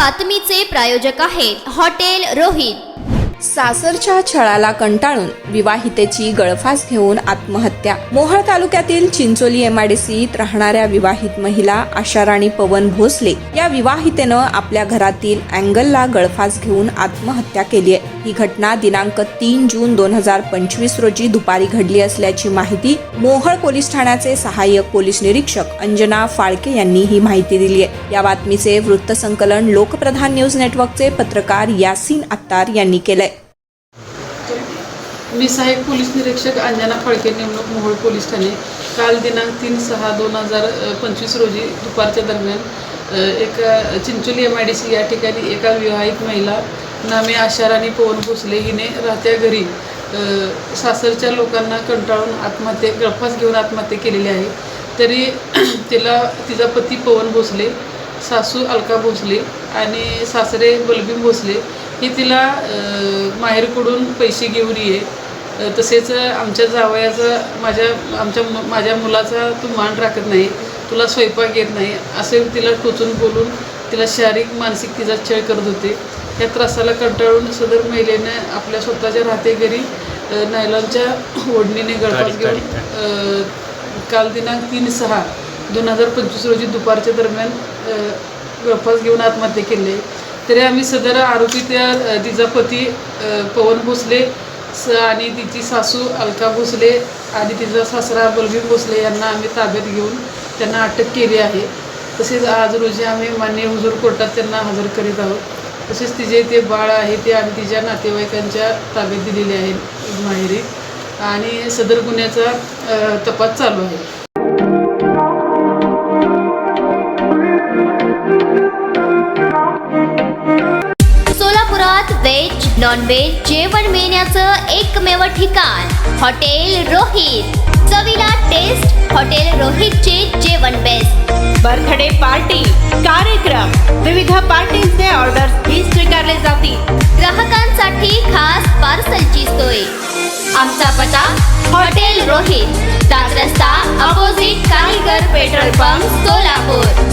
बातमीचे प्रायोजक आहेत हॉटेल रोहित। सासरच्या छळाला कंटाळून विवाहितेची गळफास घेऊन आत्महत्या। मोहोळ तालुक्यातील चिंचोली एमआयडीसीत राहणाऱ्या विवाहित महिला आशाराणी पवन भोसले या विवाहितेनं आपल्या घरातील अँगलला गळफास घेऊन आत्महत्या केली आहे। ही घटना दिनांक 3 जून 2025 रोजी दुपारी घडली असल्याची माहिती मोहोळ पोलीस ठाण्याचे सहाय्यक पोलीस निरीक्षक अंजना फाळके यांनी ही माहिती दिली आहे। या बातमीचे वृत्तसंकलन लोकप्रधान न्यूज नेटवर्कचे पत्रकार यासीन अत्तार यांनी केले। मी सहाय्यक पोलीस निरीक्षक अंजना फाळके, नेमणूक मोहोळ पोलीस ठाणे। काल दिनांक 3/6/2025 रोजी दुपारच्या दरम्यान चिंचोली एमआयडीसी या ठिकाणी एका विवाहित महिला नामे आशाराणी पवन भोसले हिने राहत्या घरी सासरच्या लोकांना कंटाळून गळफास घेऊन आत्महत्या केलेली आहे। तरी तिचा पती पवन भोसले, सासू अलका भोसले आणि सासरे बलबीर भोसले हे तिला माहेरकडून पैसे घेऊन ये, तसेच आमच्या जावयाचा माझ्या मुलाचा तू मान राखत नाही, तुला स्वयंपाक येत नाही असे तिला टोचून बोलून तिला शारीरिक मानसिक तिचा छळ करत होते। या त्रासाला कंटाळून सदर महिलेनं आपल्या स्वतःच्या राहते घरी नायलॉनच्या ओढणीने गळफास घेऊन काल दिनांक 3/6/2025 रोजी दुपारच्या दरम्यान गळफास घेऊन आत्महत्या केली। तरी आम्ही सदर आरोपी तिचा पती पवन भोसले आणि तिची सासू अलका भोसले आणि तिचा सासरा बलबीर भोसले यांना आम्ही ताब्यात घेऊन त्यांना अटक केली आहे। तसेच आज रोजी आम्ही माननीय हुजूर कोर्टात त्यांना हजर करीत आहोत। तसेच तिचे ते बाळ आहे ते आम्ही तिच्या नातेवाईकांच्या ताब्यात दिलेले आहे माहेरी, आणि सदर गुन्ह्याचा तपास चालू आहे। सोलापुरात व्हेज नॉन व्हेज जेवण मिळण्याचं एकमेव ठिकाण हॉटेल रोहित। चवीला टेस्ट हॉटेल रोहितचे जेवण बेस्ट। बर्थडे पार्टी, कार्यक्रम, विविध पार्टींचे ऑर्डर्स ही स्वीकारले जातील। ग्राहकांसाठी खास पार्सलची सोय। आमचा पत्ता हॉटेल रोहित, दास रस्ता opposite Kaligar petrol pump, Solapur.